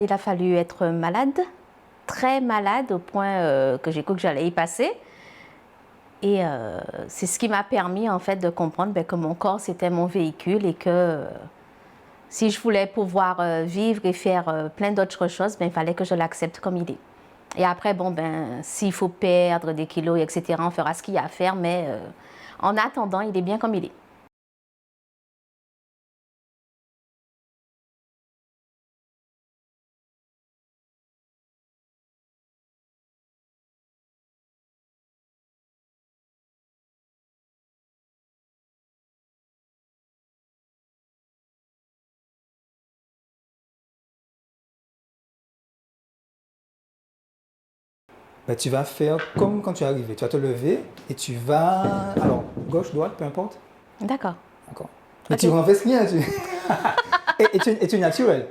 Il a fallu être malade, très malade, au point que j'ai cru que j'allais y passer. Et c'est ce qui m'a permis en fait de comprendre que mon corps c'était mon véhicule et que si je voulais pouvoir vivre et faire plein d'autres choses, il fallait que je l'accepte comme il est. Et après, s'il faut perdre des kilos, etc., on fera ce qu'il y a à faire, mais en attendant, il est bien comme il est. Ben, tu vas faire comme quand tu es arrivé. Tu vas te lever et tu vas... Alors, gauche, droite, peu importe. D'accord. D'accord. Mais tu Ok. renverses rien. Et tu es naturel.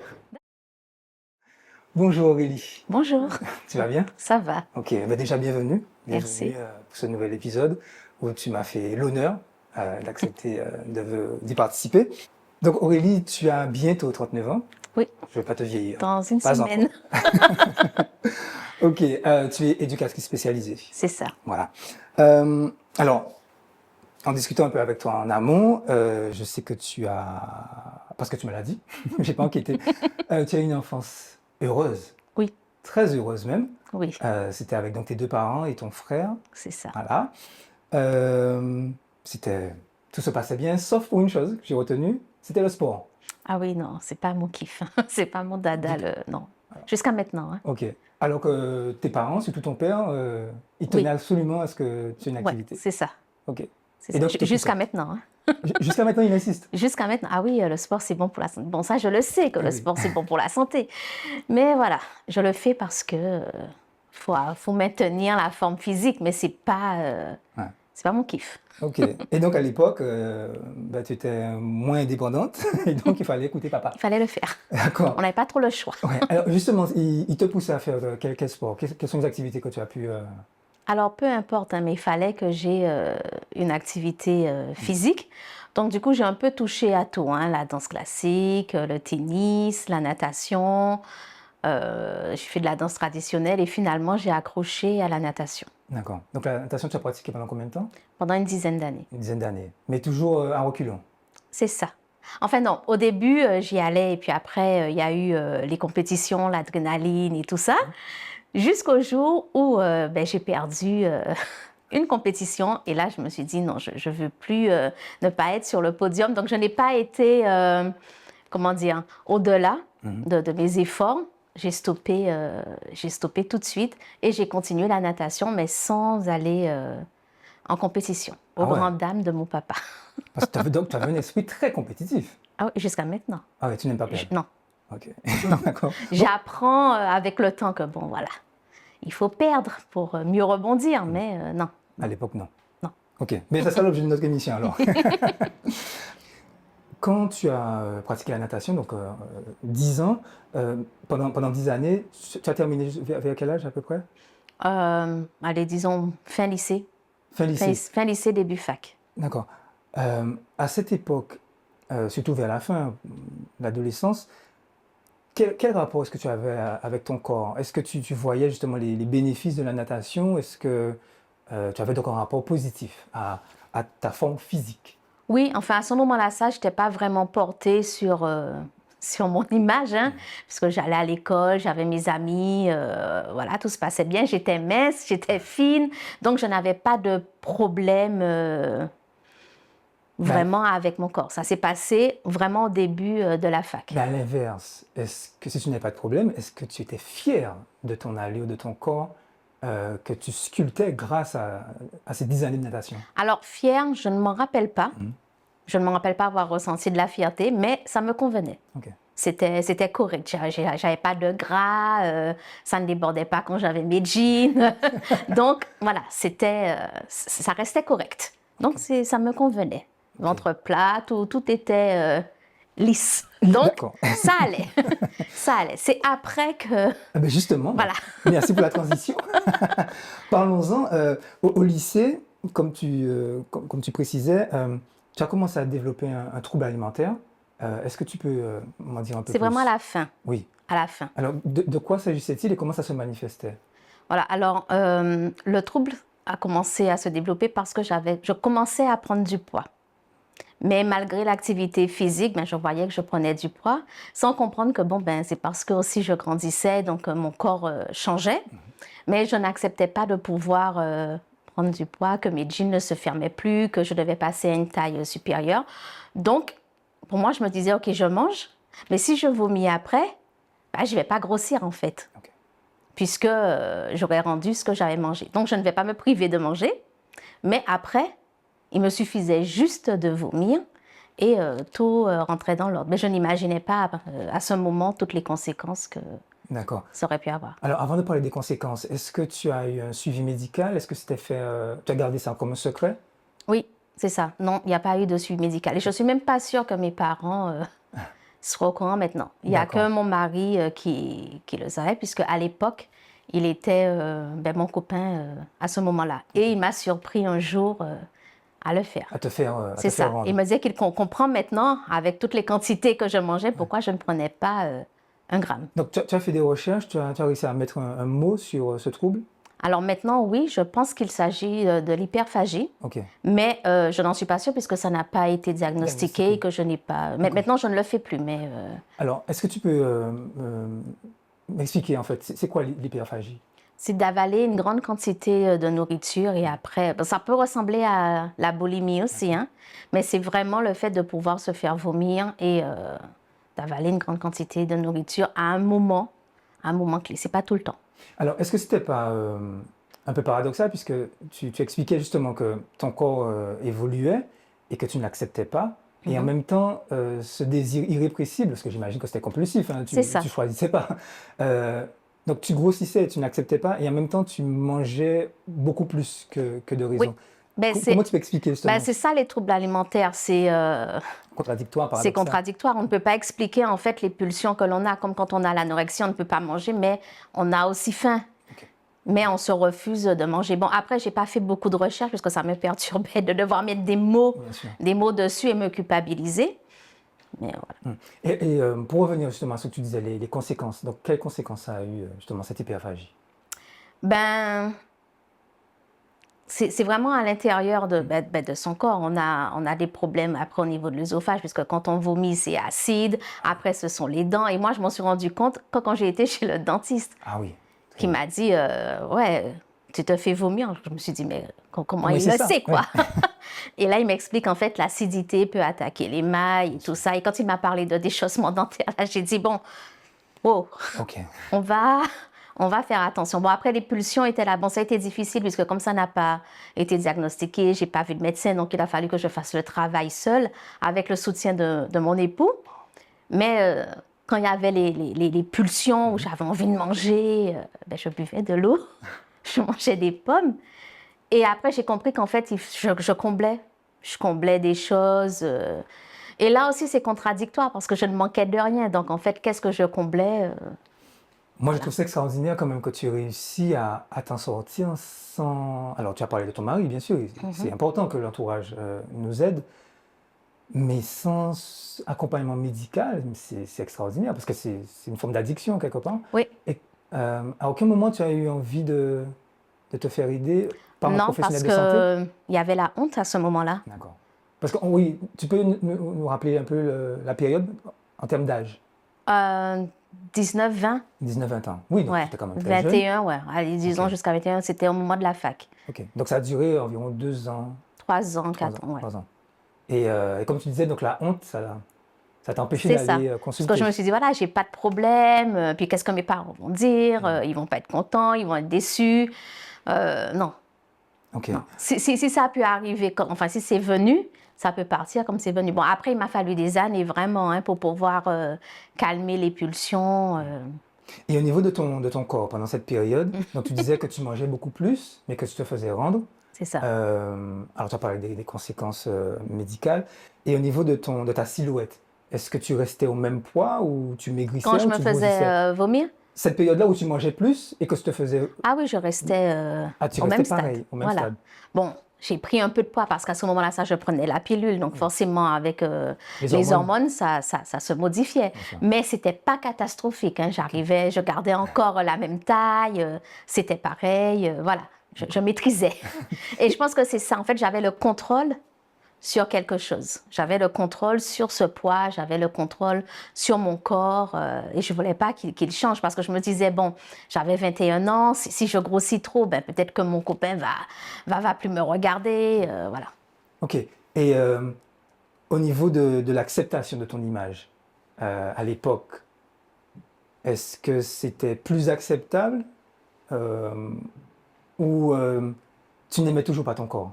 Bonjour Aurélie. Bonjour. Tu vas bien? Ça va. Ok, ben déjà bienvenue. Bienvenue Merci. pour ce nouvel épisode où tu m'as fait l'honneur d'accepter d'y participer. Donc Aurélie, tu as bientôt 39 ans. Oui, Je ne vais pas te vieillir. dans une Pas encore. semaine. Ok, tu es éducatrice spécialisée. C'est ça. Voilà. Alors, en discutant un peu avec toi en amont, je sais que tu as, parce que tu me l'as dit, j'ai pas enquêté, tu as une enfance heureuse, Oui, très heureuse même. oui, C'était avec donc tes deux parents et ton frère, c'est ça. voilà. Euh, c'était, tout se passait bien, sauf pour une chose que j'ai retenue, c'était le sport. Ah oui, non, c'est pas mon kiff. C'est pas mon dada, non. Voilà. Jusqu'à maintenant, hein. Ok. Alors que tes parents, surtout ton père, ils tenaient Oui, absolument à ce que tu aies une ouais, activité. c'est ça. Ok. C'est Et ça. donc, ils te Jusqu'à poussaient. maintenant, hein. Jusqu'à maintenant, ils insistent. Jusqu'à maintenant. Ah oui, le sport, c'est bon pour la santé. Bon, ça, je le sais que Eh le oui. sport, c'est bon pour la santé. Mais voilà, je le fais parce que faut maintenir la forme physique, mais Ouais. c'est pas mon kiff. Ok. Et donc à l'époque, bah, tu étais moins indépendante et donc il fallait écouter papa. Il fallait le faire. On D'accord. n'avait pas trop le choix. Ouais. Alors justement, il te poussait à faire quel sport? Quelles sont les activités que tu as pu... Alors, peu importe, hein, mais il fallait que j'ai une activité physique. Donc, du coup, j'ai un peu touché à tout, hein, la danse classique, le tennis, la natation. J'ai fait de la danse traditionnelle et finalement, j'ai accroché à la natation D'accord. Donc la natation, tu as pratiqué pendant combien de temps? pendant une dizaine d'années. Une dizaine d'années. Mais toujours en reculons. C'est ça. Enfin non, au début, j'y allais et puis après, il y a eu les compétitions, l'adrénaline et tout ça, jusqu'au jour où j'ai perdu une compétition et là, je me suis dit non, je ne veux plus ne pas être sur le podium. Donc, je n'ai pas été, comment dire, au-delà Mhm. de mes efforts. J'ai stoppé tout de suite et j'ai continué la natation, mais sans aller en compétition, aux Ah ouais. grandes dames de mon papa. Parce que tu avais un esprit très compétitif. Ah oui, jusqu'à maintenant. Ah ouais, tu n'aimes pas perdre. Non. Ok. D'accord. Bon, J'apprends avec le temps que bon, voilà, il faut perdre pour mieux rebondir, mais non, à non, l'époque, non. non. Ok. Mais ça sera l'objet de notre émission alors. Quand tu as pratiqué la natation, donc 10 ans, pendant 10 années, tu as terminé vers quel âge à peu près? Allez, disons fin lycée, Fin lycée. fin lycée, début fac. D'accord. À cette époque, surtout vers la fin de l'adolescence, quel rapport est-ce que tu avais avec ton corps? Est-ce que tu voyais justement les bénéfices de la natation? Est-ce que tu avais donc un rapport positif à ta forme physique? Oui, enfin à ce moment-là, ça, je n'étais pas vraiment portée sur, sur mon image, hein, parce que j'allais à l'école, j'avais mes amis, voilà, tout se passait bien, j'étais mince, j'étais fine, donc je n'avais pas de problème Ben, vraiment avec mon corps. Ça s'est passé vraiment au début de la fac. mais à l'inverse, est-ce que si tu n'avais pas de problème, est-ce que tu étais fier de ton allure, de ton corps, que tu sculptais grâce à ces 10 années de natation? Alors, fière, je ne m'en rappelle pas. Mhm. Je ne me rappelle pas avoir ressenti de la fierté, mais ça me convenait. Ok. C'était correct. J'avais pas de gras, ça ne débordait pas quand j'avais mes jeans. Donc, voilà, ça restait correct. Donc, Ok. ça me convenait. Ok. Ventre plat, tout était lisse. Donc, D'accord. ça allait. Ça allait. C'est après que... Ah ben justement, Voilà. merci pour la transition. Parlons-en. Au lycée, comme tu précisais, tu as commencé à développer un trouble alimentaire. Est-ce que tu peux m'en dire un peu C'est vraiment à plus? la fin. Oui. à la fin. Alors, de quoi s'agissait-il et comment ça se manifestait? Voilà, alors le trouble a commencé à se développer parce que je commençais à prendre du poids. Mais malgré l'activité physique, ben, je voyais que je prenais du poids, sans comprendre que bon, ben, c'est parce que aussi je grandissais, donc mon corps changeait. Mais je n'acceptais pas de pouvoir prendre du poids, que mes jeans ne se fermaient plus, que je devais passer à une taille supérieure. Donc, pour moi, je me disais, OK, je mange, mais si je vomis après, ben, je ne vais pas grossir en fait, Ok. puisque j'aurais rendu ce que j'avais mangé. Donc, je ne vais pas me priver de manger, mais après, il me suffisait juste de vomir et tout rentrait dans l'ordre. Mais je n'imaginais pas à ce moment toutes les conséquences que D'accord. ça aurait pu avoir. Alors, avant de parler des conséquences, est-ce que tu as eu un suivi médical? Est-ce que c'était fait, tu as gardé ça comme un secret? Oui, c'est ça. Non, il n'y a pas eu de suivi médical. Et je ne suis même pas sûre que mes parents soient au courant maintenant. Il n'y a que D'accord. mon mari qui le savait, puisque à l'époque, il était ben, mon copain à ce moment-là. Et il m'a surpris un jour à le faire. À C'est te faire ça. Il rendre. me disait qu'il comprend maintenant, avec toutes les quantités que je mangeais, pourquoi je ne prenais pas un gramme. Donc, tu as fait des recherches, tu as réussi à mettre un mot sur ce trouble? Alors maintenant, oui, je pense qu'il s'agit de l'hyperphagie, Ok. mais je n'en suis pas sûre puisque ça n'a pas été diagnostiqué, Diagnostiqué. que je n'ai pas... Mais maintenant, je ne le fais plus, mais... Alors, est-ce que tu peux m'expliquer en fait, c'est quoi l'hyperphagie? c'est d'avaler une grande quantité de nourriture et après, ça peut ressembler à la boulimie aussi, hein, mais c'est vraiment le fait de pouvoir se faire vomir et d'avaler une grande quantité de nourriture à un moment clé. C'est pas tout le temps. Alors, est-ce que c'était pas un peu paradoxal puisque tu expliquais justement que ton corps évoluait et que tu ne l'acceptais pas, et en même temps, ce désir irrépressible, parce que j'imagine que c'était compulsif, hein, C'est ça. tu choisissais pas. euh, donc tu grossissais, tu n'acceptais pas, et en même temps tu mangeais beaucoup plus que de Oui, raison. ben, Comment tu peux expliquer justement c'est ça les troubles alimentaires, contradictoire, c'est paradoxal? contradictoire. On ne peut pas expliquer en fait les pulsions que l'on a, comme quand on a l'anorexie, on ne peut pas manger, mais on a aussi faim. Ok. Mais on se refuse de manger. Bon, après, j'ai pas fait beaucoup de recherches parce que ça me perturbait de devoir mettre Bien sûr. des mots dessus et me culpabiliser. Mais voilà. Pour revenir justement à ce que tu disais, les conséquences, donc quelles conséquences ça a eu justement cette hyperphagie? Ben, c'est vraiment à l'intérieur de son corps. On a des problèmes après au niveau de l'œsophage, puisque quand on vomit, c'est acide. Après, ce sont les dents. Et moi, je m'en suis rendu compte quand j'ai été chez le dentiste, Ah oui. qui m'a dit, ouais, tu te fais vomir. Je me suis dit, mais comment Oui, il c'est le ça. sait, Oui. quoi? Et là, il m'explique en fait l'acidité peut attaquer les mailles et tout ça. Et quand il m'a parlé de déchaussement dentaire, là, j'ai dit, bon, oh, Ok. on va, on va faire attention. Bon, après, les pulsions étaient là. Bon, ça a été difficile puisque comme ça n'a pas été diagnostiqué, j'ai pas vu de médecin, donc il a fallu que je fasse le travail seule avec le soutien de mon époux. Mais quand il y avait les pulsions où j'avais envie de manger, ben, je buvais de l'eau, je mangeais des pommes. Et après, j'ai compris qu'en fait, je comblais. Je comblais des choses. Et là aussi, c'est contradictoire parce que je ne manquais de rien. Donc, en fait, qu'est-ce que je comblais Moi, je trouve ça extraordinaire quand même que tu réussis à t'en sortir sans... Alors, tu as parlé de ton mari, bien sûr, c'est important que l'entourage nous aide, mais sans accompagnement médical, c'est extraordinaire parce que c'est une forme d'addiction quelque part. Oui, Et à aucun moment tu as eu envie de te faire aider par un non, professionnel parce de santé? qu'il y avait la honte à ce moment-là. D'accord. Parce que oui, tu peux nous rappeler un peu la période en termes d'âge? Euh, 19, 20, 19-20 ans. Oui, donc tu ouais. étais quand même très jeune. 21, ouais. Allez, Ok. disons jusqu'à 21, c'était au moment de la fac. Ok. Donc ça a duré environ 2 ans, 3 ans, 3 4 ans, ans, ouais. 3 ans. Et comme tu disais, donc la honte, ça t'a empêché C'est ça. d'aller Parce que je consulter. me suis dit, voilà, j'ai pas de problème. Puis qu'est-ce que mes parents vont dire? Ils vont pas être contents, ils vont être déçus. Non, Ok. non. Si ça a pu arriver, enfin, si c'est venu, ça peut partir comme c'est venu. Bon, après, il m'a fallu des années vraiment hein, pour pouvoir calmer les pulsions. Et au niveau de ton corps, pendant cette période, donc tu disais que tu mangeais beaucoup plus, mais que tu te faisais rendre. C'est ça. Alors tu as parlé des conséquences médicales. Et au niveau de ta silhouette, est-ce que tu restais au même poids ou tu Quand maigrissais je ou me tu faisais grossissais? vomir, Cette période-là où tu mangeais plus et que tu te faisais... ah oui, je restais Ah, tu au même restais stade. pareil, au même Voilà. stade. Bon, j'ai pris un peu de poids parce qu'à ce moment-là, ça, je prenais la pilule. Donc, forcément, avec Les les hormones, hormones, ça se modifiait. bien sûr. Mais c'était pas catastrophique, hein. J'arrivais, je gardais encore la même taille. C'était pareil. Voilà, je maîtrisais. Et je pense que c'est ça. En fait, j'avais le contrôle sur quelque chose. J'avais le contrôle sur ce poids, j'avais le contrôle sur mon corps et je ne voulais pas qu'il change parce que je me disais, bon, j'avais 21 ans, si je grossis trop, ben, peut-être que mon copain va plus me regarder, voilà. Ok. Et au niveau de l'acceptation de ton image, à l'époque, est-ce que c'était plus acceptable euh, ou tu n'aimais toujours pas ton corps?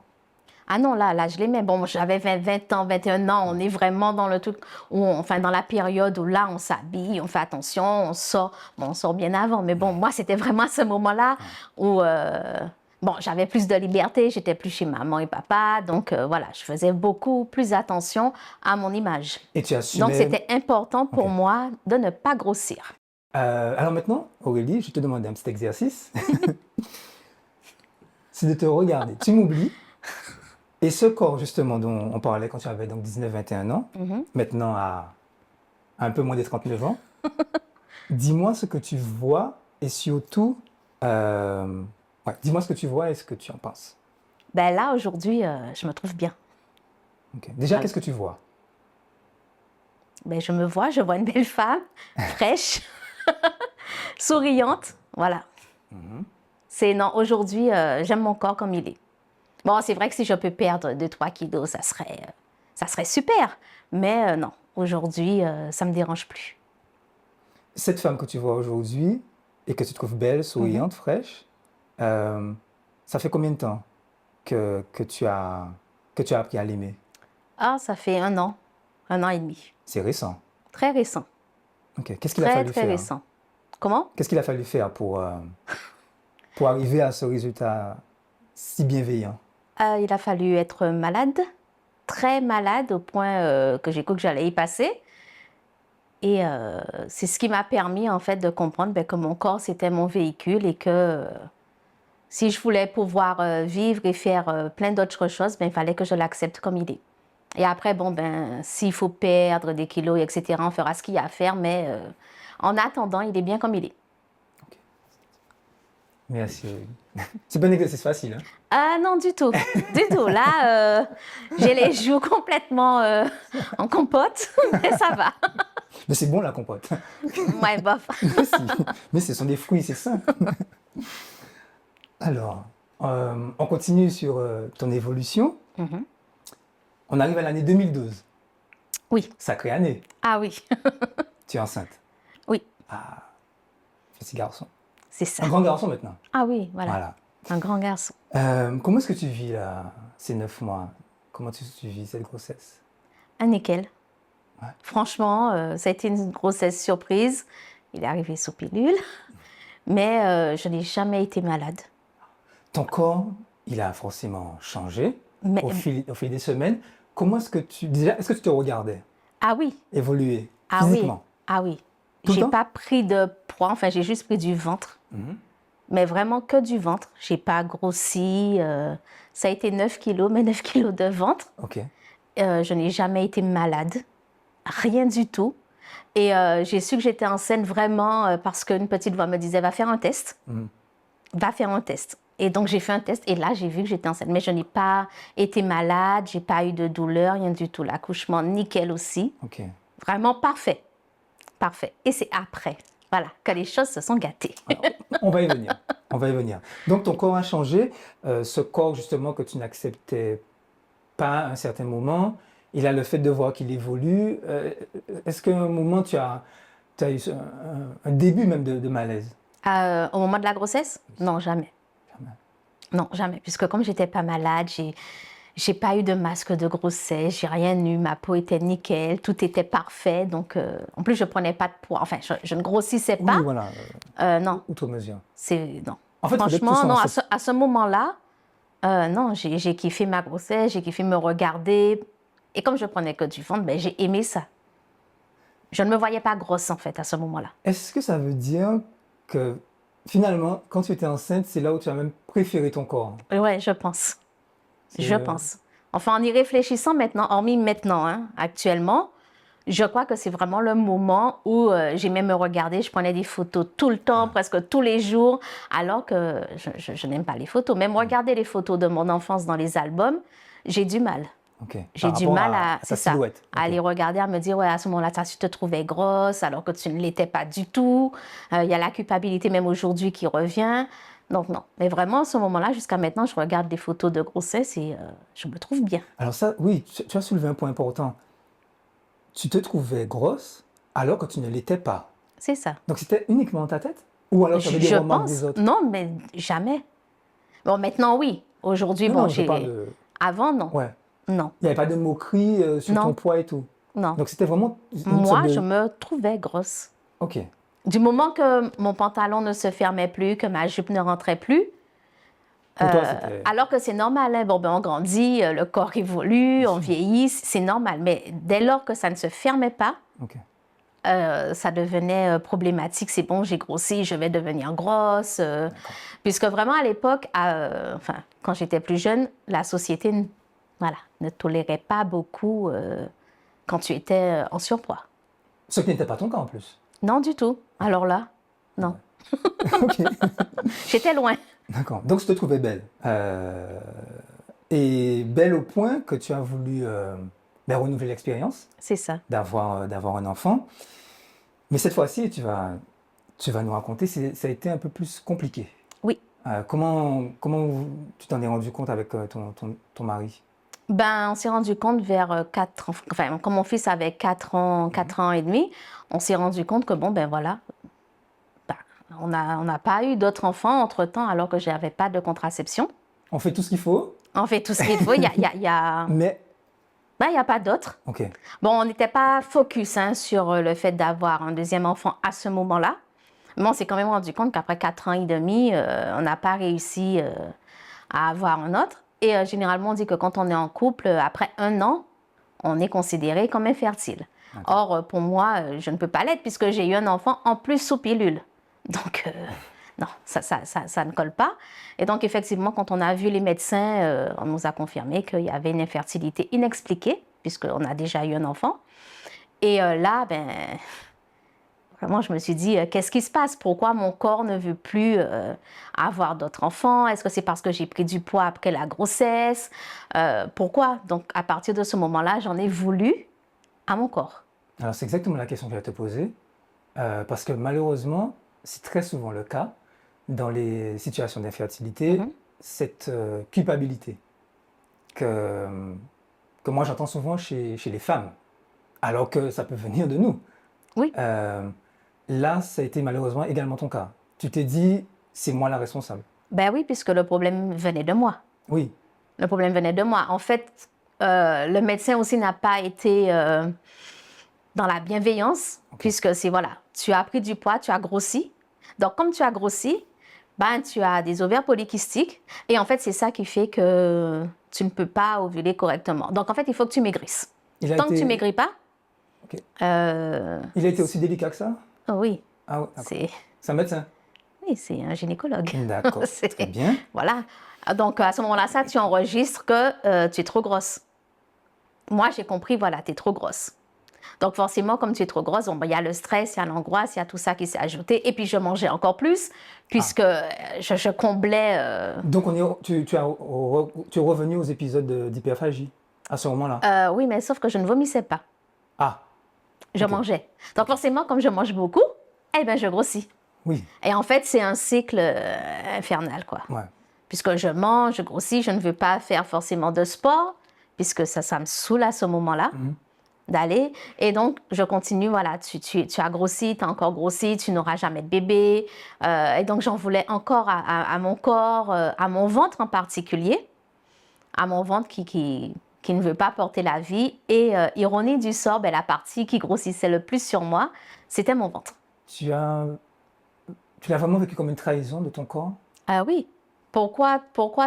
Ah non, là, je l'aimais. Bon, j'avais 20 ans, 21 ans. On est vraiment dans le truc, enfin, dans la période où là, on s'habille, on fait attention, on sort. Bon, on sort bien avant. Mais bon, moi, c'était vraiment à ce moment-là où, bon, j'avais plus de liberté. J'étais plus chez maman et papa. Donc, voilà, je faisais beaucoup plus attention à mon image. Et tu Donc, assumais. c'était important pour Ok. moi de ne pas grossir. Alors maintenant, Aurélie, je te demande un petit exercice. C'est de te regarder. Tu m'oublies. Et ce corps, justement, dont on parlait quand tu avais donc 19-21 ans, maintenant à un peu moins de 39 ans, dis-moi ce que tu vois et surtout, ouais, dis-moi ce que tu vois et ce que tu en penses. Ben là, aujourd'hui, je me trouve bien. Ok. Déjà, Voilà. qu'est-ce que tu vois? Ben, je vois une belle femme, fraîche, souriante, voilà. C'est non, aujourd'hui, j'aime mon corps comme il est. Bon, c'est vrai que si je peux perdre 2-3 kilos, ça serait super. Mais non, aujourd'hui, ça ne me dérange plus. Cette femme que tu vois aujourd'hui et que tu trouves belle, souriante, fraîche, euh, ça fait combien de temps que tu as appris à l'aimer? Ah, ça fait 1 an et demi. C'est récent. Très récent, Ok. Qu'est-ce qu'il a très, fallu très faire? récent. Comment? Qu'est-ce qu'il a fallu faire pour arriver à ce résultat si bienveillant? Il a fallu être malade, très malade, au point que j'ai cru que j'allais y passer. Et c'est ce qui m'a permis, en fait, de comprendre ben, que mon corps, c'était mon véhicule et que si je voulais pouvoir vivre et faire plein d'autres choses, ben, il fallait que je l'accepte comme il est. Et après, bon, ben, s'il faut perdre des kilos, etc., on fera ce qu'il y a à faire, mais en attendant, il est bien comme il est. Merci. C'est pas un exercice facile, hein? Ah non, du tout, du tout. Là, j'ai les joues complètement en compote, mais ça va. Mais c'est bon la compote. Ouais, bof. Mais si. Mais ce sont des fruits, c'est ça. Alors, on continue sur ton évolution. On arrive à l'année 2012. Oui. Sacrée année. Ah oui. Tu es enceinte. Oui, Petit garçon. c'est ça. Un grand garçon maintenant. Ah oui, voilà. Voilà. Un grand garçon. Comment est-ce que tu vis là, ces 9 mois? Comment tu vis cette grossesse? Ah, nickel. Ouais. Franchement, ça a été une grossesse surprise. Il est arrivé sous pilule, mais je n'ai jamais été malade. Ton corps, il a forcément changé Mais, au fil des semaines. Comment est-ce que est-ce que tu te regardais ah oui, évoluer ah oui, physiquement? ah oui. Tout le J'ai temps? pas pris de poids, enfin j'ai juste pris du ventre. Mais vraiment que du ventre. J'ai pas grossi. Ça a été 9 kilos, mais 9 kilos de ventre. Ok. Je n'ai jamais été malade. Rien du tout. Et j'ai su que j'étais enceinte vraiment parce qu'une petite voix me disait, va faire un test. Va faire un test. Et donc j'ai fait un test et là j'ai vu que j'étais enceinte. Mais je n'ai pas été malade, j'ai pas eu de douleur, rien du tout. L'accouchement nickel aussi. Ok. Vraiment parfait. Parfait. Et c'est après, voilà, que les choses se sont gâtées. Alors, on va y venir. On va y venir. Donc ton corps a changé. Ce corps justement que tu n'acceptais pas à un certain moment, il a le fait de voir qu'il évolue. Est-ce qu'à un moment tu as eu un début même de malaise? Au moment de la grossesse? Non, jamais. Non, jamais. Puisque comme j'étais pas malade, j'ai pas eu de masque de grossesse, j'ai rien eu, ma peau était nickel, tout était parfait. Donc, en plus, je prenais pas de poids. Enfin, je ne grossissais pas. Oui, voilà. Non, Outre mesure. non. En fait, peut-être que Franchement, non. ça- À ce moment-là, non, j'ai kiffé ma grossesse, j'ai kiffé me regarder. Et comme je prenais que du ventre, ben, j'ai aimé ça. Je ne me voyais pas grosse en fait à ce moment-là. Est-ce que ça veut dire que finalement, quand tu étais enceinte, c'est là où tu as même préféré ton corps? Ouais, je pense. Je pense. Enfin, en y réfléchissant maintenant, hormis maintenant, hein, actuellement, je crois que c'est vraiment le moment où j'aimais me regarder. Je prenais des photos tout le temps, presque tous les jours, alors que je n'aime pas les photos. Même regarder les photos de mon enfance dans les albums, j'ai du mal. Ok. J'ai Par du rapport mal à c'est ta ça, silhouette. à Ok. les regarder, à me dire, ouais, à ce moment-là, tu te trouvais grosse, alors que tu ne l'étais pas du tout. Il y a la culpabilité même aujourd'hui qui revient. Donc non, mais vraiment, à ce moment-là, jusqu'à maintenant, je regarde des photos de grossesse et je me trouve bien. Alors ça, oui, tu as soulevé un point important. Tu te trouvais grosse alors que tu ne l'étais pas. C'est ça. Donc c'était uniquement dans ta tête? Ou alors tu avais des Je remarques des pense, autres? non, mais jamais. Bon, maintenant, oui. Aujourd'hui, Non, bon, non, je parle de... avant, non. Ouais. Non, Il n'y avait pas de moquerie sur ton non, poids et tout. non. Donc c'était vraiment une sorte Moi, je de... me trouvais grosse. Ok. Du moment que mon pantalon ne se fermait plus, que ma jupe ne rentrait plus, Pour toi, c'était... alors que c'est normal, hein. Bon, ben, on grandit, le corps évolue, Bien on sûr. vieillit, c'est normal. Mais dès lors que ça ne se fermait pas, Ok. ça devenait problématique. C'est bon, j'ai grossi, je vais devenir grosse. D'accord. Puisque vraiment à l'époque, enfin, quand j'étais plus jeune, la société voilà, ne tolérait pas beaucoup quand tu étais en surpoids. Ce qui n'était pas ton cas en plus. Non, du tout. Alors là, non. Ok. J'étais loin. D'accord. Donc je te trouvais belle. Et belle au point que tu as voulu ben, renouveler l'expérience C'est ça. d'avoir un enfant. Mais cette fois-ci, tu vas nous raconter, ça a été un peu plus compliqué. Oui. Comment tu t'en es rendu compte avec ton mari? Ben, on s'est rendu compte vers 4 ans, enfin, quand mon fils avait 4 ans et demi, on s'est rendu compte que, bon, ben voilà, ben, on n'a pas eu d'autres enfants entre-temps alors que je n'avais pas de contraception. On fait tout ce qu'il faut, On fait tout ce qu'il faut, mais... ben, y a pas d'autre. Ok. Bon, on n'était pas focus hein, sur le fait d'avoir un deuxième enfant à ce moment-là, mais on s'est quand même rendu compte qu'après 4 ans et demi, on n'a pas réussi à avoir un autre. Et généralement, on dit que quand on est en couple, après 1 an, on est considéré comme infertile. Or, pour moi, je ne peux pas l'être puisque j'ai eu un enfant en plus sous pilule. Donc, non, ça ne colle pas. Et donc, effectivement, quand on a vu les médecins, on nous a confirmé qu'il y avait une infertilité inexpliquée puisqu'on a déjà eu un enfant. Et là, ben, vraiment, je me suis dit, qu'est-ce qui se passe? Pourquoi mon corps ne veut plus avoir d'autres enfants? Est-ce que c'est parce que j'ai pris du poids après la grossesse? Pourquoi? Donc, à partir de ce moment-là, j'en ai voulu à mon corps. Alors c'est exactement la question que je vais te poser, parce que malheureusement, c'est très souvent le cas dans les situations d'infertilité, cette culpabilité que, que moi j'entends souvent chez les femmes, alors que ça peut venir de nous. Oui. Là, ça a été malheureusement également ton cas. Tu t'es dit, c'est moi la responsable. Ben oui, puisque le problème venait de moi. Oui. Le problème venait de moi. En fait, le médecin aussi n'a pas été dans la bienveillance, puisque c'est, voilà, tu as pris du poids, tu as grossi. Donc, comme tu as grossi, ben, tu as des ovaires polykystiques. Et en fait, c'est ça qui fait que tu ne peux pas ovuler correctement. Donc, en fait, il faut que tu maigrisses. Tant que tu ne maigris pas... Ok. Il a été aussi délicat que ça? Oui. Ah oui, d'accord. C'est un médecin? Oui, c'est un gynécologue. D'accord, très bien. Voilà. Donc, à ce moment-là, ça, tu enregistres que tu es trop grosse. Moi, j'ai compris, voilà, tu es trop grosse. Donc, forcément, comme tu es trop grosse, bon, ben, y a le stress, il y a l'angoisse, il y a tout ça qui s'est ajouté. Et puis, je mangeais encore plus, puisque je comblais... Donc, tu es revenu aux épisodes d'hyperphagie à ce moment-là? Oui, mais sauf que je ne vomissais pas. Ah. Je mangeais. Donc, forcément, comme je mange beaucoup, eh ben, je grossis. Oui. Et en fait, c'est un cycle infernal, quoi. Ouais. Puisque je mange, je grossis, je ne veux pas faire forcément de sport, puisque ça me saoule à ce moment-là d'aller. Et donc, je continue, voilà, tu as grossi, tu as encore grossi, tu n'auras jamais de bébé. Et donc, j'en voulais encore à mon corps, à mon ventre en particulier, à mon ventre qui ne veut pas porter la vie. Et ironie du sort, ben, la partie qui grossissait le plus sur moi, c'était mon ventre. Tu l'as vraiment vécu comme une trahison de ton corps? Oui. Pourquoi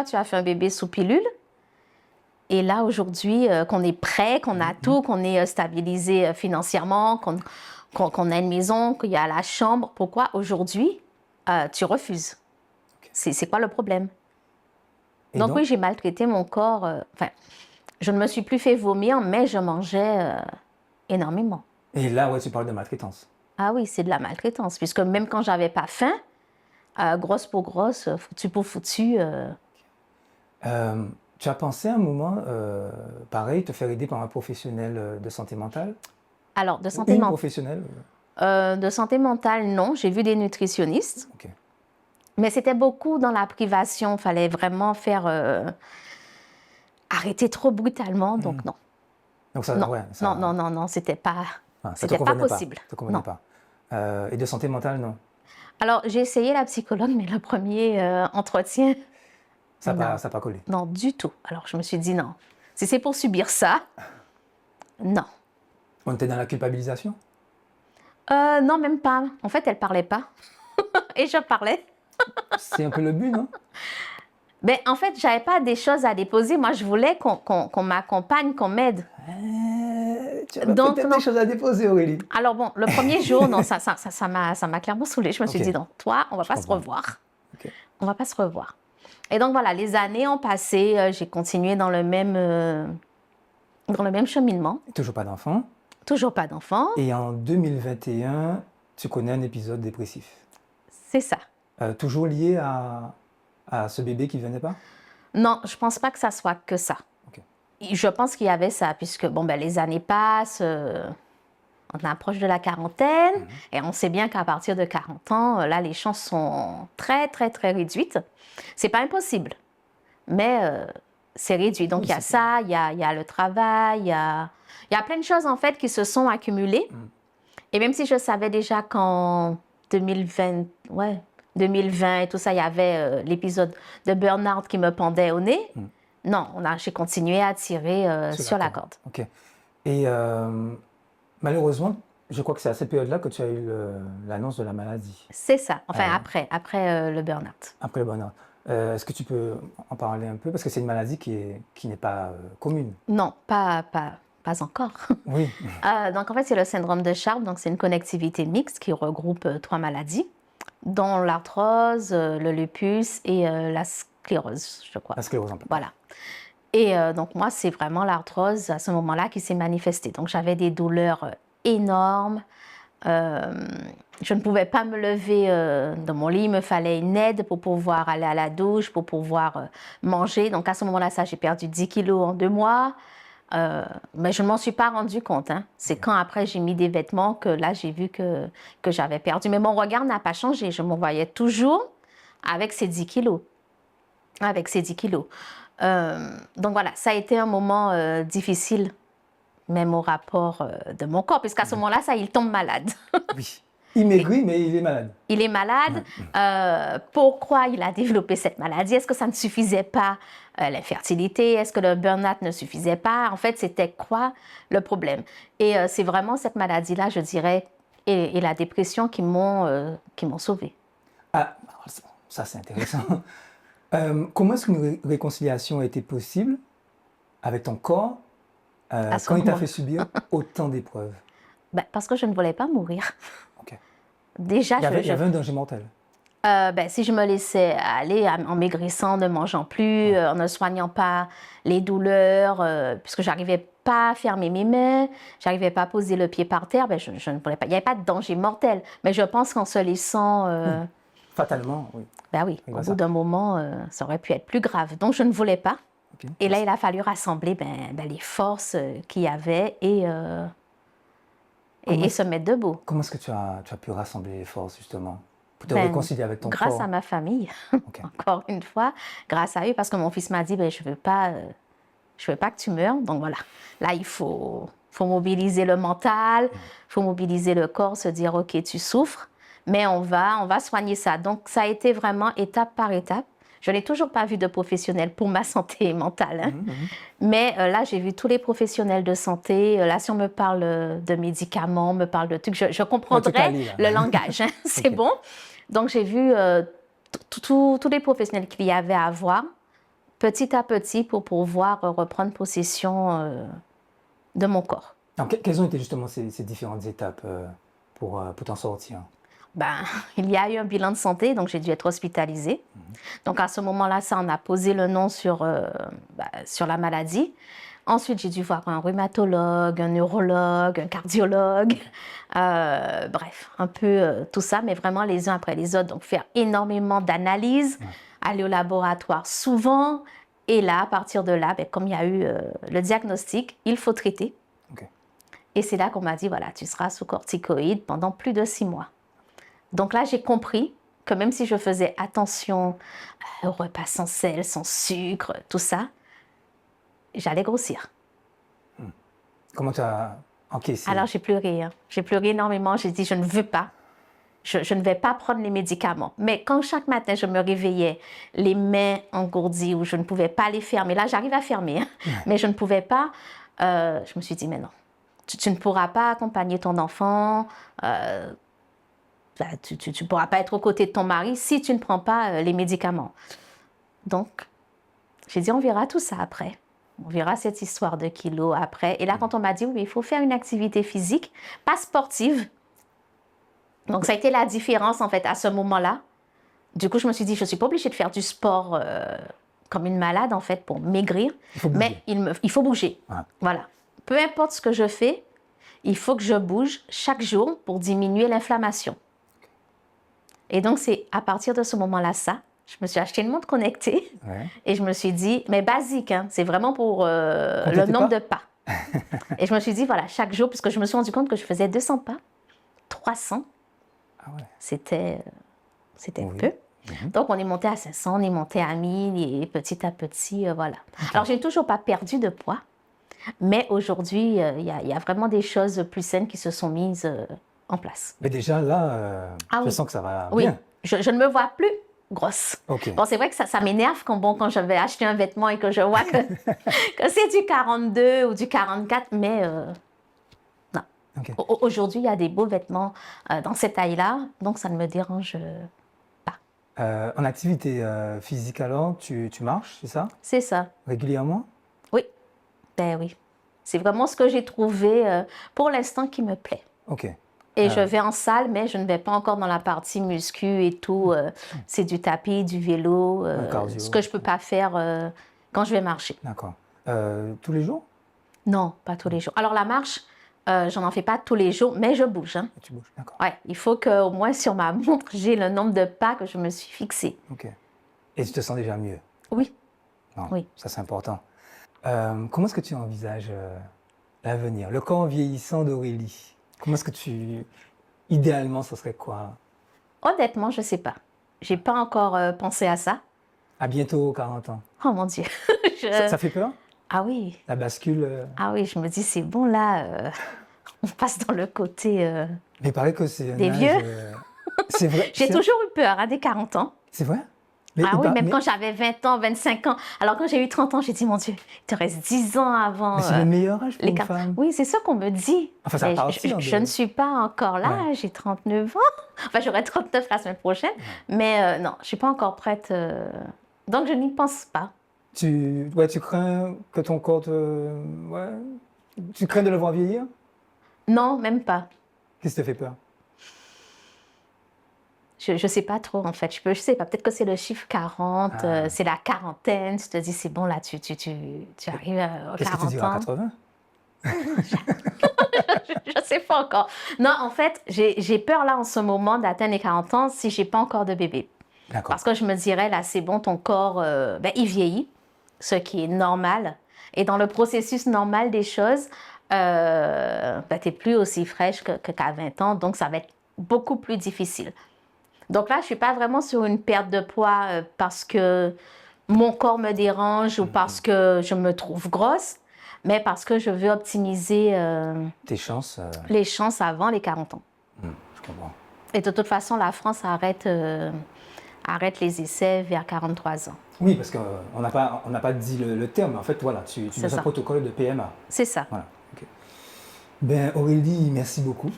tu as fait un bébé sous pilule? Et là, aujourd'hui, qu'on est prêt, qu'on a tout, qu'on est stabilisé financièrement, qu'on a une maison, qu'il y a la chambre, pourquoi aujourd'hui tu refuses? C'est quoi le problème? Et Donc oui, j'ai maltraité mon corps. Enfin, je ne me suis plus fait vomir, mais je mangeais énormément. et là, ouais, tu parles de maltraitance. Ah oui, c'est de la maltraitance, puisque même quand j'avais pas faim, grosse pour grosse, foutu pour foutu. Euh, Tu as pensé un moment, pareil, te faire aider par un professionnel de santé mentale? Alors, Ou une professionnelle? de santé mentale, non. J'ai vu des nutritionnistes, Ok. mais c'était beaucoup dans la privation. Il fallait vraiment faire arrêter trop brutalement, donc non. Donc ça, Non, ouais, non, ça, non, non, non, ça te c'était pas convenait pas. possible. Ça te convenait Non. pas. Et de santé mentale, non. Alors, j'ai essayé la psychologue, mais le premier entretien, non, Ça a pas collé. non, du tout. Alors, je me suis dit non. Si c'est pour subir ça, non. On était dans la culpabilisation? Non, même pas. En fait, elle parlait pas. Et je parlais. C'est un peu le but, non? Mais en fait, j'avais pas des choses à déposer. Moi, je voulais qu'on m'accompagne, qu'on m'aide. Tu avais Donc, peut-être non. des choses à déposer, Aurélie. Alors bon, le premier jour, non, ça m'a clairement saoulée. Je me suis Ok, dit, non, toi, on va pas se comprends. revoir. Ok. On va pas se revoir. Et donc voilà, les années ont passé, j'ai continué dans le même cheminement. Toujours pas d'enfant. Toujours pas d'enfant, Et en 2021, tu connais un épisode dépressif. c'est ça. Toujours lié à ce bébé qui ne venait pas? Non, je pense pas que ça soit que ça. Ok. Et je pense qu'il y avait ça, puisque bon, ben, les années passent, on approche de la quarantaine, et on sait bien qu'à partir de 40 ans, là, les chances sont très, très, très réduites. C'est pas impossible, mais c'est réduit. Donc, Oui, il y a ça, il y a le travail, il y a plein de choses, en fait, qui se sont accumulées. Et même si je savais déjà qu'en 2020, 2020 et tout ça, il y avait l'épisode de burn-out qui me pendait au nez, non, j'ai continué à tirer sur la corde. Ok. Et malheureusement, je crois que c'est à cette période-là que tu as eu l'annonce de la maladie, C'est ça, enfin après le burn-out. après le burn-out. Est-ce que tu peux en parler un peu? Parce que c'est une maladie qui n'est pas commune. Non, pas encore. Oui. Donc en fait, c'est le syndrome de Sharp, donc c'est une connectivité mixte qui regroupe 3 maladies, dont l'arthrose, le lupus et la sclérose, je crois. La sclérose en plaques. Voilà. Et donc moi, c'est vraiment l'arthrose à ce moment-là qui s'est manifestée. Donc j'avais des douleurs énormes. Je ne pouvais pas me lever de mon lit, il me fallait une aide pour pouvoir aller à la douche, pour pouvoir manger. Donc à ce moment-là, j'ai perdu 10 kilos en 2 mois. Mais je ne m'en suis pas rendu compte. Hein. C'est quand après j'ai mis des vêtements que là j'ai vu que j'avais perdu. Mais mon regard n'a pas changé. Je me voyais toujours avec ces 10 kilos. Avec ces 10 kilos. Donc voilà, ça a été un moment difficile, même au rapport de mon corps, puisqu'à ce moment-là, il tombe malade. Oui. Il maigrit, mais il est malade. Il est malade. Pourquoi il a développé cette maladie? Est-ce que ça ne suffisait pas, l'infertilité? Est-ce que le burn-out ne suffisait pas? En fait, c'était quoi le problème? Et c'est vraiment cette maladie-là, je dirais, et la dépression qui m'ont sauvée. Ah, ça c'est intéressant. Comment est-ce qu'une réconciliation a été possible avec ton corps quand il t'a fait subir autant d'épreuves? Ben, parce que je ne voulais pas mourir. Ok. Déjà, il y avait un danger mortel. Si je me laissais aller en maigrissant, ne mangeant plus, en ne soignant pas les douleurs, puisque j'arrivais pas à fermer mes mains, j'arrivais pas à poser le pied par terre, je ne voulais pas. Il n'y avait pas de danger mortel, mais je pense qu'en se laissant, Fatalement, oui. Ben oui, au bout d'un moment, ça aurait pu être plus grave. Donc je ne voulais pas. Okay. Et là, il a fallu rassembler les forces qu'il y avait et se mettre debout. Comment est-ce que tu as pu rassembler les forces, justement, pour te réconcilier avec ton corps? Grâce à ma famille, encore une fois, grâce à eux, parce que mon fils m'a dit, je veux pas que tu meurs. Donc voilà, là, il faut mobiliser le mental, il faut mobiliser le corps, se dire, OK, tu souffres, mais on va soigner ça. Donc ça a été vraiment étape par étape. Je n'ai toujours pas vu de professionnel pour ma santé mentale. Hein. Mais là, j'ai vu tous les professionnels de santé. Là, si on me parle de médicaments, on me parle de trucs, je comprendrai le langage. Hein. C'est bon. Donc, j'ai vu tous les professionnels qu'il y avait à voir, petit à petit, pour pouvoir reprendre possession de mon corps. Alors, quelles ont été justement ces différentes étapes pour t'en sortir? Il y a eu un bilan de santé, donc j'ai dû être hospitalisée. Donc à ce moment-là, ça, on a posé le nom sur la maladie. Ensuite, j'ai dû voir un rhumatologue, un neurologue, un cardiologue, bref, un peu tout ça, mais vraiment les uns après les autres. Donc faire énormément d'analyses, aller au laboratoire souvent. Et là, à partir de là, ben, comme il y a eu le diagnostic, il faut traiter. Ok. Et c'est là qu'on m'a dit, voilà, tu seras sous corticoïdes pendant plus de 6 mois. Donc là, j'ai compris que même si je faisais attention aux repas sans sel, sans sucre, tout ça, j'allais grossir. Comment tu as encaissé? Alors j'ai pleuré, hein. J'ai pleuré énormément. J'ai dit, je ne veux pas. Je ne vais pas prendre les médicaments. Mais quand chaque matin, je me réveillais, les mains engourdies, où je ne pouvais pas les fermer. Là, j'arrive à fermer, hein, mais je ne pouvais pas. Je me suis dit, mais non, tu ne pourras pas accompagner ton enfant. Tu ne pourras pas être aux côtés de ton mari si tu ne prends pas les médicaments. Donc, j'ai dit, on verra tout ça après. On verra cette histoire de kilos après. Et là, quand on m'a dit, oui, il faut faire une activité physique, pas sportive. Donc, ça a été la différence, en fait, à ce moment-là. Du coup, je me suis dit, je ne suis pas obligée de faire du sport comme une malade, en fait, pour maigrir. Mais il faut bouger. Ouais. Voilà. Peu importe ce que je fais, il faut que je bouge chaque jour pour diminuer l'inflammation. Et donc, c'est à partir de ce moment-là, ça. Je me suis acheté une montre connectée et je me suis dit, mais basique, hein, c'est vraiment pour le nombre de pas. Et je me suis dit, voilà, chaque jour, puisque je me suis rendu compte que je faisais 200 pas, 300, c'était peu. Donc, on est monté à 500, on est monté à 1000 et petit à petit, voilà. Alors, je n'ai toujours pas perdu de poids, mais aujourd'hui, il y a vraiment des choses plus saines qui se sont mises en place. Mais déjà là, je sens que ça va bien. Je ne me vois plus grosse. Okay. Bon, c'est vrai que ça m'énerve quand je vais acheter un vêtement et que je vois que c'est du 42 ou du 44, mais non. Okay. Aujourd'hui, il y a des beaux vêtements dans cette taille-là, donc ça ne me dérange pas. En activité physique alors, tu marches, c'est ça? C'est ça. Régulièrement? Oui. Ben oui. C'est vraiment ce que j'ai trouvé pour l'instant qui me plaît. Ok. Et je vais en salle, mais je ne vais pas encore dans la partie muscu et tout. C'est du tapis, du vélo, ce que je ne peux pas faire quand je vais marcher. D'accord. Tous les jours? Non, pas tous les jours. Alors la marche, j'en fais pas tous les jours, mais je bouge. Hein. Tu bouges, d'accord. Ouais, il faut qu'au moins sur ma montre, j'ai le nombre de pas que je me suis fixé. Ok. Et tu te sens déjà mieux? Oui. Non, oui. Ça, c'est important. Comment est-ce que tu envisages l'avenir, le corps vieillissant d'Aurélie? Comment est-ce que idéalement, ce serait quoi? Honnêtement, je ne sais pas. Je n'ai pas encore pensé à ça. À bientôt 40 ans. Oh mon Dieu. Ça fait peur? Ah oui. La bascule? Ah oui, je me dis, c'est bon là, on passe dans le côté Mais il paraît que c'est des vieux. C'est vrai. J'ai toujours eu peur des 40 ans. C'est vrai? Même quand j'avais 20 ans, 25 ans. Alors quand j'ai eu 30 ans, j'ai dit, mon Dieu, il te reste 10 ans avant. Mais c'est le meilleur âge pour une femme. Oui, c'est ça qu'on me dit. Enfin, ça je ne suis pas encore là, j'ai 39 ans. Enfin, j'aurai 39 la semaine prochaine. Mais non, je ne suis pas encore prête. Donc, je n'y pense pas. Tu crains que ton corps Tu crains de le voir vieillir? Non, même pas. Qu'est-ce qui te fait peur? Je ne sais pas trop, en fait. Je sais pas. Peut-être que c'est le chiffre 40, c'est la quarantaine. Tu te dis, c'est bon, là, tu arrives aux 40 ans. Qu'est-ce que tu diras à 80? Je ne sais pas encore. Non, en fait, j'ai peur, là, en ce moment, d'atteindre les 40 ans si je n'ai pas encore de bébé. Parce que je me dirais, là, c'est bon, ton corps, il vieillit, ce qui est normal. Et dans le processus normal des choses, tu n'es plus aussi fraîche qu'à 20 ans, donc ça va être beaucoup plus difficile. Donc là, je ne suis pas vraiment sur une perte de poids parce que mon corps me dérange ou parce que je me trouve grosse, mais parce que je veux optimiser tes chances, les chances avant les 40 ans. Je comprends. Et de toute façon, la France arrête les essais vers 43 ans. Oui, parce qu'on n'a pas dit le terme, mais en fait, voilà, tu as un protocole de PMA. C'est ça. Voilà. Okay. Ben, Aurélie, merci beaucoup.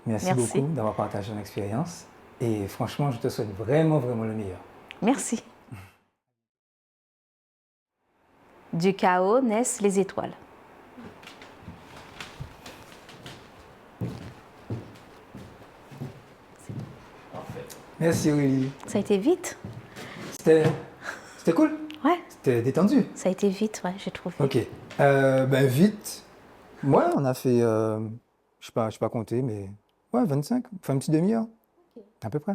Merci beaucoup d'avoir partagé ton expérience. Et franchement, je te souhaite vraiment, vraiment le meilleur. Merci. Du chaos naissent les étoiles. Merci Aurélie. Ça a été vite. C'était c'était cool? Ouais, C'était détendu? ça a été vite, ouais, j'ai trouvé. Ok. Ben vite. Ouais, on a fait, je sais pas compter, mais ouais, 25, enfin une petite demi-heure, à peu près.